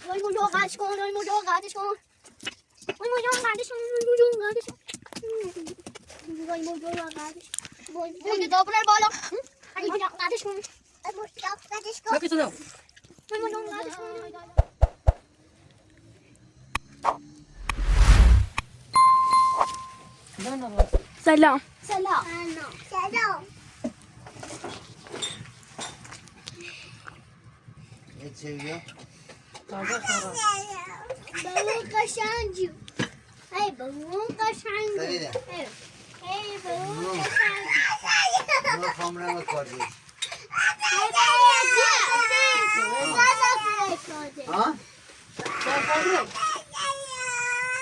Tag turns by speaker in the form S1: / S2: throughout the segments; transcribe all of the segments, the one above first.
S1: وای موجو قدش کن وای موجو قدش کن وای موجو قدش کن وای موجو قدش کن وای موجو قدش موجو دابلر بالا وای موجو قدش کن موجو قدش کن
S2: بگی تو دو
S1: وای موجو قدش کن
S3: سلام
S1: سلام سلام
S4: یه چیزی
S2: تازه خورم
S1: بابا قشنگی ای بابا قشنگی
S4: ببینه
S1: ای بابا قشنگی
S4: ما کامرا کردی ها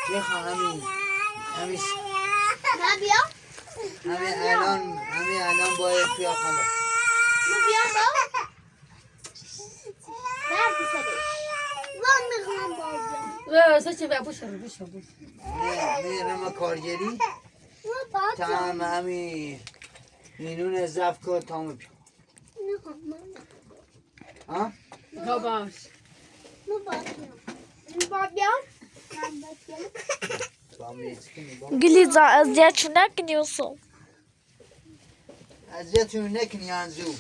S4: چه خواهمی همین الان باید بیا کامرا
S2: سچه بیا بوش رو بوش
S4: میرم کارگری تمام همین اینون زفت که تمام بیا ها
S2: باش
S3: گلیزا اذیت شو نکنیوسو
S4: اذیتون نکنی انزو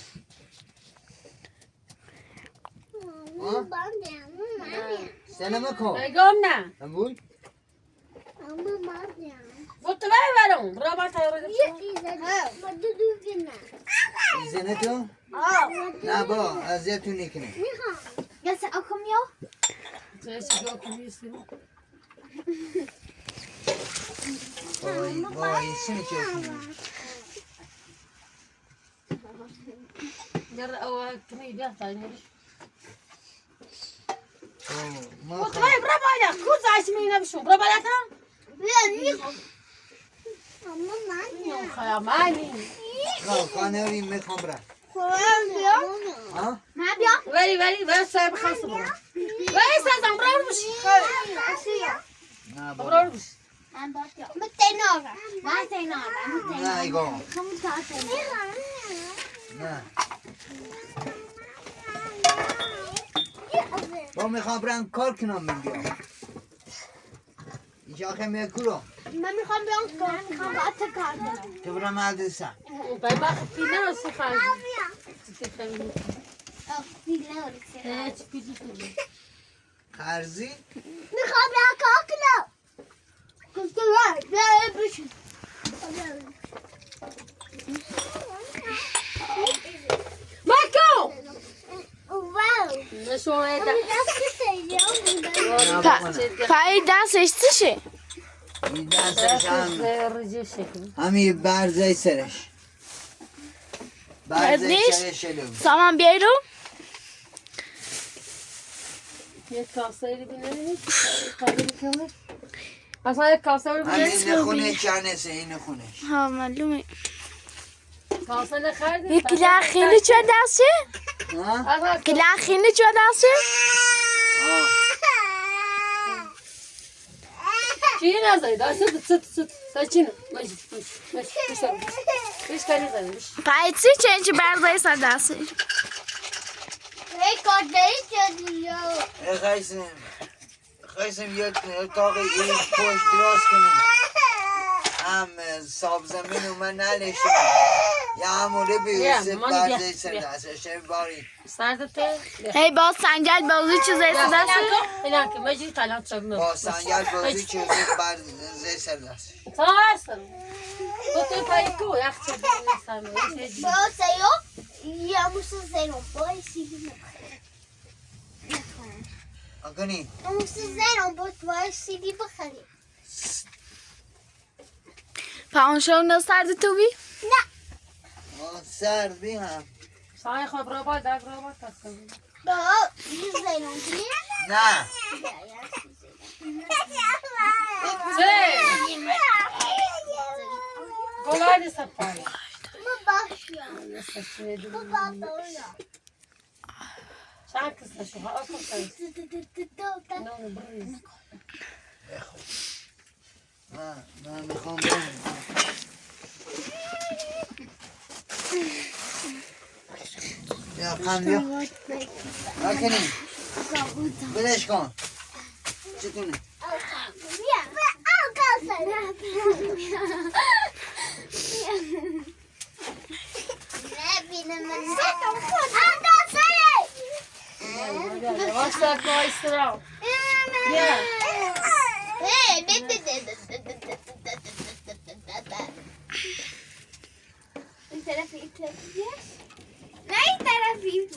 S4: سلام کن
S2: بگم نه
S4: اموی
S2: فوتو برم برا با تایرو
S4: زنه تو نه با اذیتون نکنی
S2: چه جو کمیسی
S4: وای سنی چه کنی
S2: در اول کمی بیا تایرو
S4: ما
S2: فوتو برا بالا کوز آسمی نبشو برا بالا تا يوم خياماني
S4: خانه میخوام برم ها
S2: ولی بس صاحب خاص برو ولی سازم برو بش
S4: نه
S2: برو بش
S4: نه ایگو نه با میخوام برم کار کنم من بیام اینجا که میکرو
S1: من میخوام کار کنم
S4: تو برم مدرسه
S2: باي باخ فينا وش خارج
S4: خرزی
S1: میخوام کار کنم
S2: ماكو
S1: واو
S2: شو هذا
S3: پای دستش چیه؟
S4: این دستش هم
S2: رجع شكل
S4: همین برزه سرش برزه
S3: بردیش؟
S4: سرش شلو
S3: سامان بیای رو؟
S2: یک کاسه رو ببینید خالی کنه اصلا یک کاسه رو
S4: همین
S2: ببینید
S4: نخونه چنسه این نخونه
S3: ها معلومه
S2: کاسه نخردید
S3: یکی لخینی چه دسته؟
S4: ها؟
S3: که لخینی چه دسته؟
S2: چی نزدید ست سچینه ماشي ايش كان يزعل
S3: پای چی چه برزای سر دسته؟
S1: ای کادری چه
S4: خیسم یه اتاقی این پشت دراز کنیم هم ساب زمین و من نلشتم یا همونه بیوسه برزه سر دستش باری
S2: سردته
S3: هی باز سنگل بازی چیزای سر دسته؟
S2: هناك ما يجي طلعت شباب
S4: با سنگل بازی چیزی برزه سر دستش
S2: تواصل قلت بايكو يا اختي
S1: Você íamos fazer boi seguindo.
S4: اکنی
S1: Vamos fazer boi seguir بخری.
S3: پاونشو نسترد تو بی؟
S4: سرد بی هم
S2: صحيح خو برافو دا برافو تاسكم
S1: Não, fizeram que
S4: نه
S2: قولادي سبحان
S1: uma baixa. Uma baixa.
S2: شاكس شو اصلا نو بريز
S4: من میخوام برم یا قم بیا اکنی بلش کن چطونه
S1: بیا
S2: واسه کویسترا بیا
S1: این طرفی نه این طرفی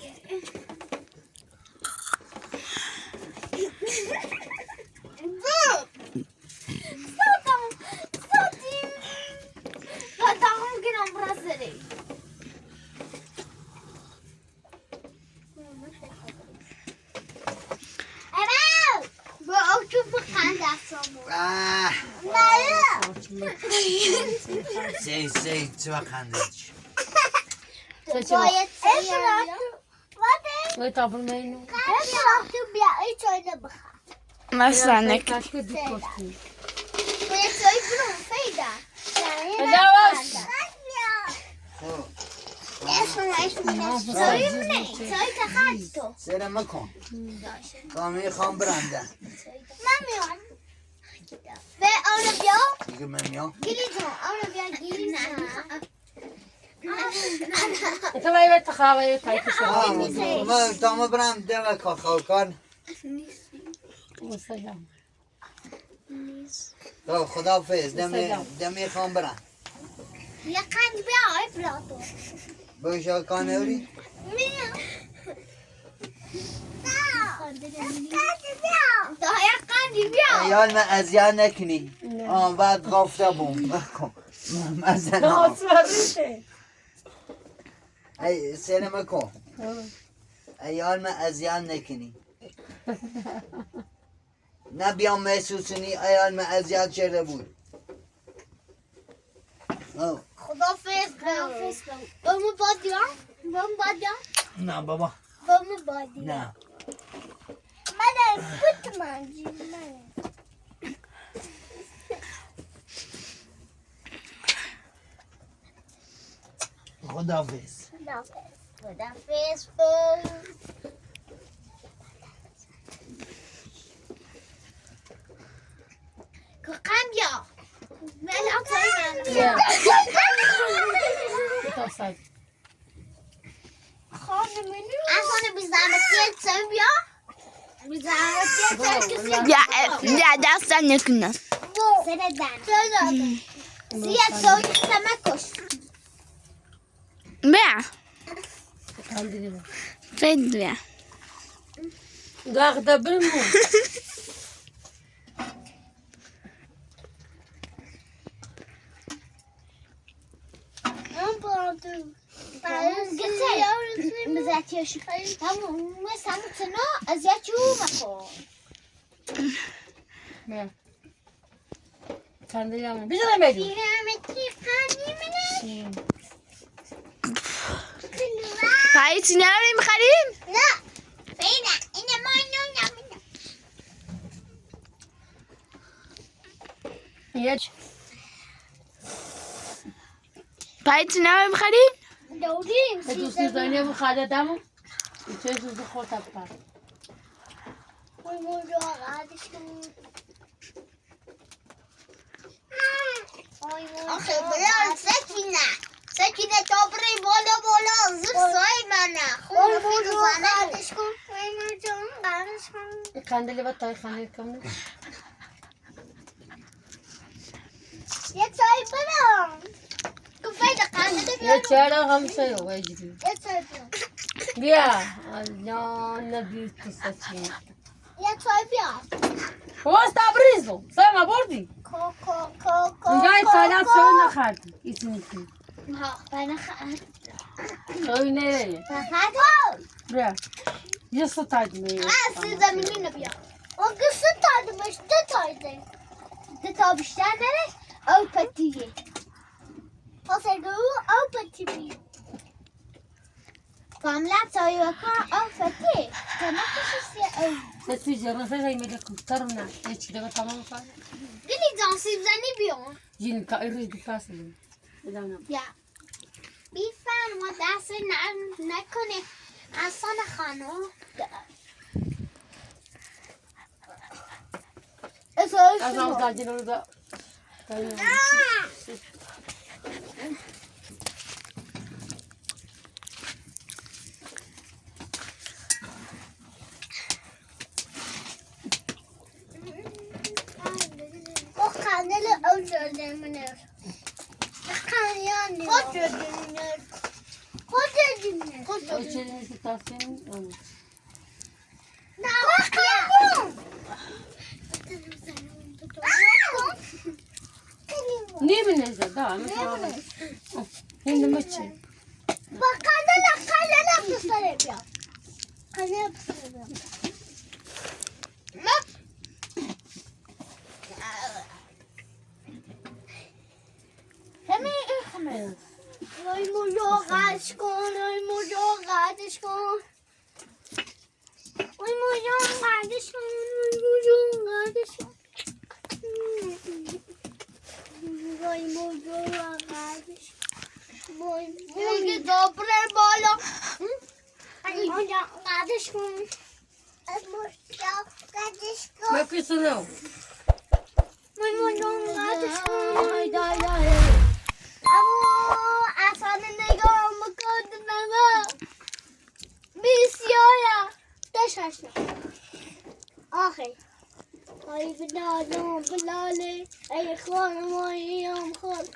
S4: سه چه خنده
S1: باید
S2: وای تابل مینو
S1: تو بیا ای چای نبخواه
S3: مثلا نک
S2: کاشکه دیکوستی
S1: باید چای برون فیدا چای تخت تو
S4: سره مکن کامی خان برنده
S1: من میان به آنو بیا
S4: دیگه من میام
S1: گیری جون آنو بیا گیری جون
S2: تو باید تخاوی تایپش
S4: ما تامو برم دل کاخو کن
S2: مسلم
S4: تو خدا فیض دمی خان برم
S1: یا قند بیا ای پلاتو
S4: باشا کانوری
S1: میام دا یا قندی بیا
S4: ایال من ازیاد نکنی بعد غافته بوم بکن مزنم ای سره مکن ایال من ازیاد نکنی نه بیام محسوسونی ایال من ازیاد چرده بود
S1: خدا فیض بامو بادیا بامو بادیا
S4: نه بابا
S1: بامو بادیا
S4: نه
S1: من پوت منجی من
S4: خدا فیض
S1: خدا فیض کم بیا ملام
S2: بیا تا سایت
S1: اصلا بی زحمتی چه بیا بی زحمتی
S3: یا دستن نکنه
S1: سر دن سیاه سوی سمکش
S3: بیا
S2: کندیدیم
S3: فید بیا
S2: داغ دبرمو
S1: مزاتيش هم ما سامتنا ازياتو مكو
S2: بیا کندیدیم بیشتر میدی
S1: پیرامتی خانی منه
S3: پایی چی نمی میخریم؟
S1: نه فینا اینه ما نمونه
S2: یه
S3: پایی چی نمی میخریم؟
S1: دوریم
S2: به دوستی زنی بخاده دمو چه چیزی خورد پر
S1: وای موجا قادشون آخه بلال سکینه تا بری بالا زیر سای منه خون فیدو زنه قادش کن وای موجا قادش کن
S2: کندلی با تای خانه کم
S1: یه چای برم تو فیدا قنده
S2: یه چرا هم سه وجدی
S1: یه چای برم
S2: بیا الله نبی تو سچین
S1: یه چای بیا
S2: خواست تبریزو سما بردی
S1: کو
S2: اینجا این سالات سوی نخردی ایسونی که
S1: ها بنا خرد
S2: سوی نره بیا یه سو تاید میره
S1: زمینی نبیا و قصه تایدمش ده تایده ده تا بیشتر نره او پتیه پاسرگو او پتی بی کاملا تایی وکا او پتی تنکشیسی او
S2: سسی جرم سه میده کفترم نه یه چیده با تمام کار
S1: گلی جان سیب زنی بیان
S2: جین که ایروز بکاسه بدانم
S1: بیا بیفن ما دست نکنه اصلا خانو
S2: از آن زدین رو دا.
S1: O kanalı öldürdüğümünür. Kanyanıyor. Koç öldüğümünür. Koç öldüğümünür. Koç öldüğümünür.
S2: İçerinizdeki tavsiyenin alın. Niye mi neyse? Daha mı? Şimdi mi için?
S1: Bak kanal yapmışlar yapıyor. Kanal yapmışlar yapıyor. Bak. Hemen hemen. Ay muyo aşkın, ay muyo kardeşim. Ay muyo kardeşim, ay muyo kardeşim. Ay muyo kardeşim. Muy dobre bolo. Ay muyo kardeşim. Ay muyo kardeşim.
S2: Bakıyorsun o.
S1: Ay muyo kardeşim. Ay day day. Ama asanın ne görmek oldu baba. Biz yola. Taş açtı. Ahi. Ay bilalım bilale. Ay khanım ay yam khan.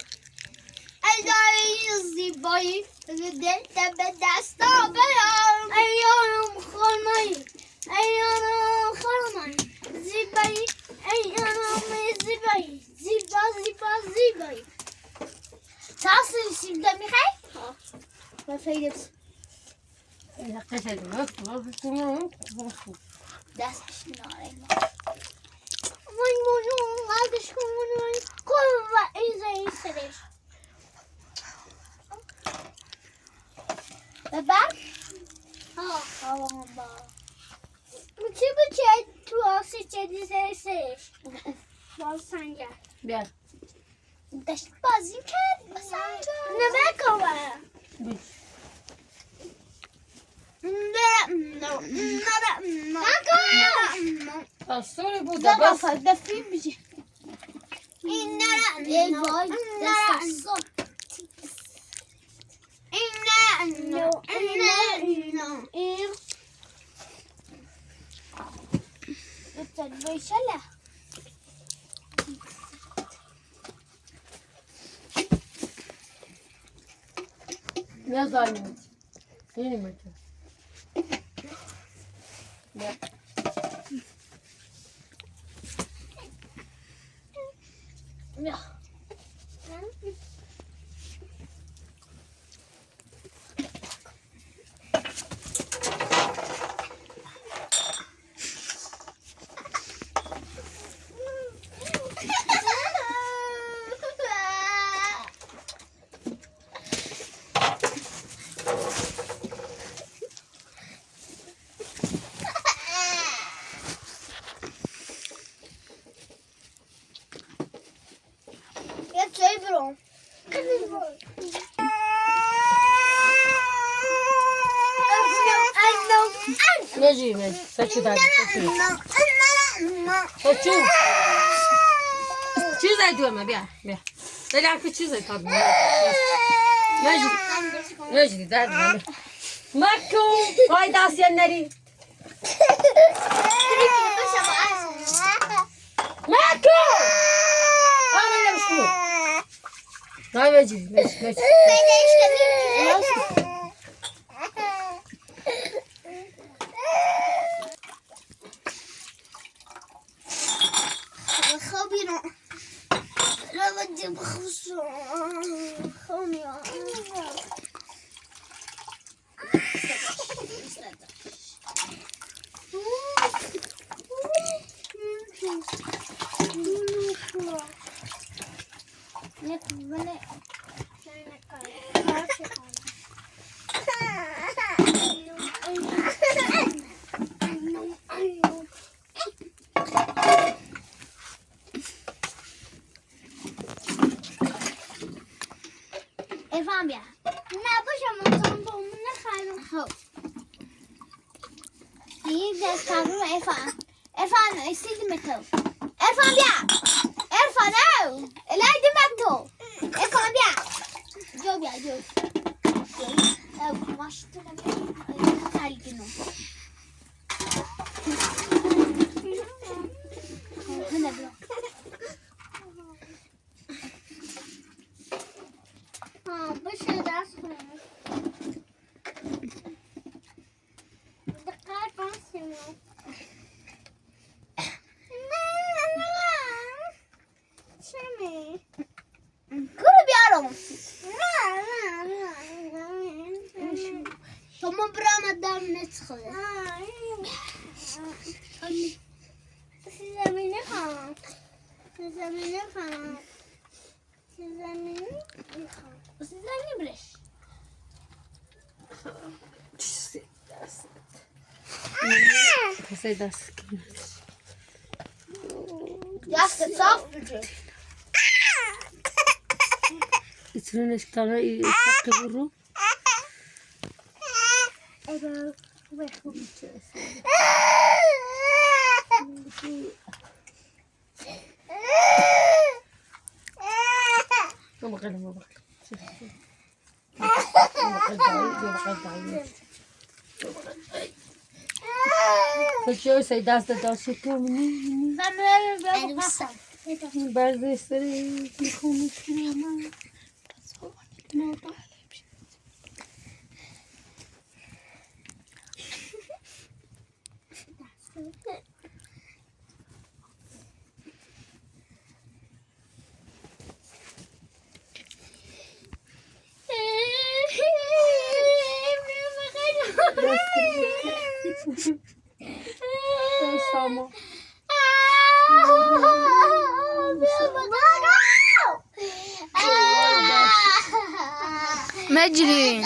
S1: Ay dayı zibayı. Gidin tepe desta belam. Ay yanım khanmayı. Ay yanım khanmayı. Zibayı. Ay yanım zibayı. Zibayı. Tasın şimdi Mihay? Ha. Ben feydim.
S2: Yaklaşalım. Bakın.
S1: Ders işini arayayım. Vay vay kardeşim vay. Kolva izleyirsiniz. Baba? Ha, tamam baba. Bıçı tuası çedizeriz. Bol sence.
S2: Gel.
S1: Daş bazı kere sence. Ne bekava?
S2: Bir. Sonra bu da bas.
S1: Da film bir şey.
S2: Ne zannediyorsun? Yeni mi? Ne? Neciğim? Saçı da. Saçı. Çizay diyorum ya. Bir. Delanki çizay tabii. Neciğim derdim. Makko. Faydas yenleri. Makko. Anlayalım şunu. Neciğim.
S1: Efendim, ne yapacağım? Tamam, ne kaybım? İyi de kalbim efendim. Efendim, istedim bakalım. ارفع بيا ارفع ناو لا دمتو ارفع بيا جو بيا جو ماشي خالقنا هنا بلا بس درس دقات بس كله بيعرف ثم برا مدام ندخل زمينها بس زميني بريش
S2: Saydas.
S1: Jasket soft bıcı.
S2: İçine tane saklı vuru.
S1: Evet.
S2: ما بقى ما بقى. Fechou, sei das da doce que eu menino. Bazı eseri que konuşuyor. Sama.
S3: مجري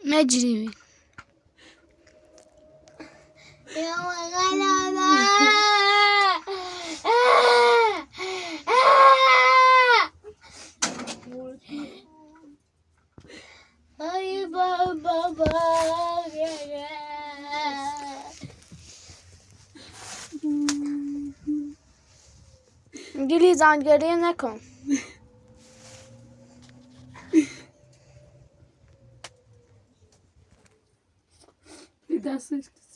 S3: مجري
S1: Ay baba
S3: انگلیس زنگریه نکن
S2: Bir daha ses kısım.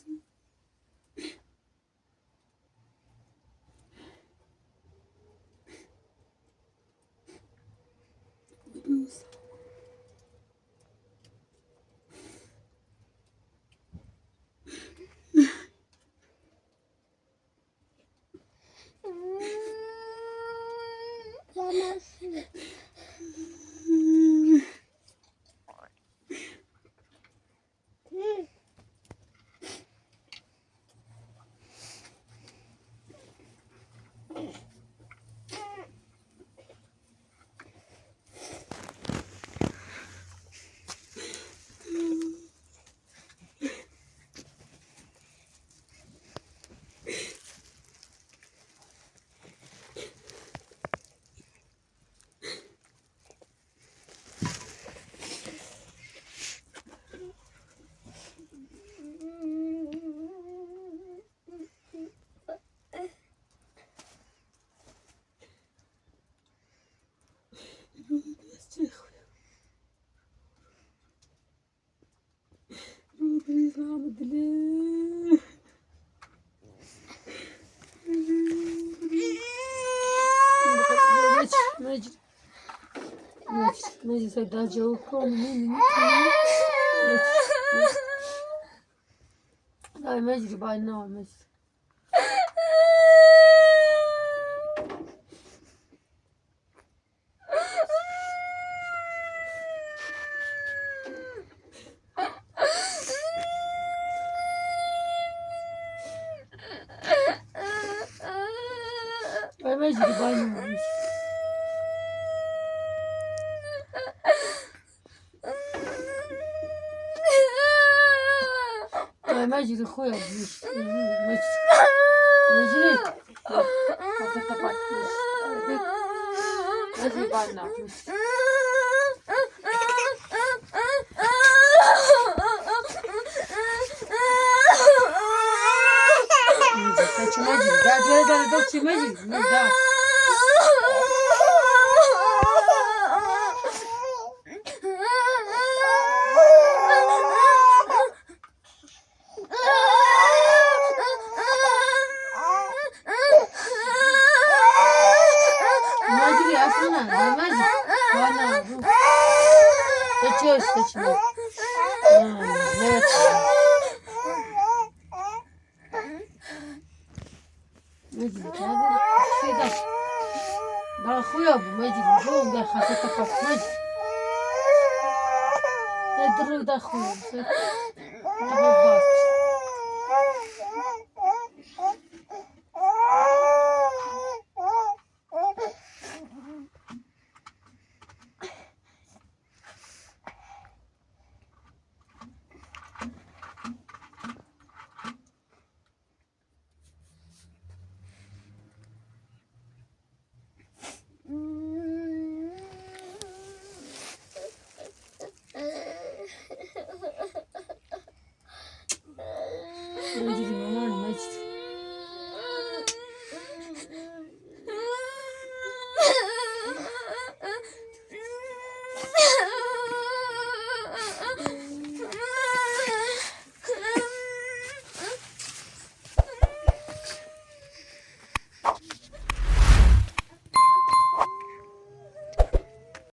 S2: Mas da Joe como Ay mecbur bay ne olmuş. Ay mecbur bay ne olmuş. مجري خويا مجري خاطر تبعت مجري بعنا مجري قاعد ولا دوتشي مجري ده اخويا ابو مجدي شو ده خاطر تقف مجدي ده اخويا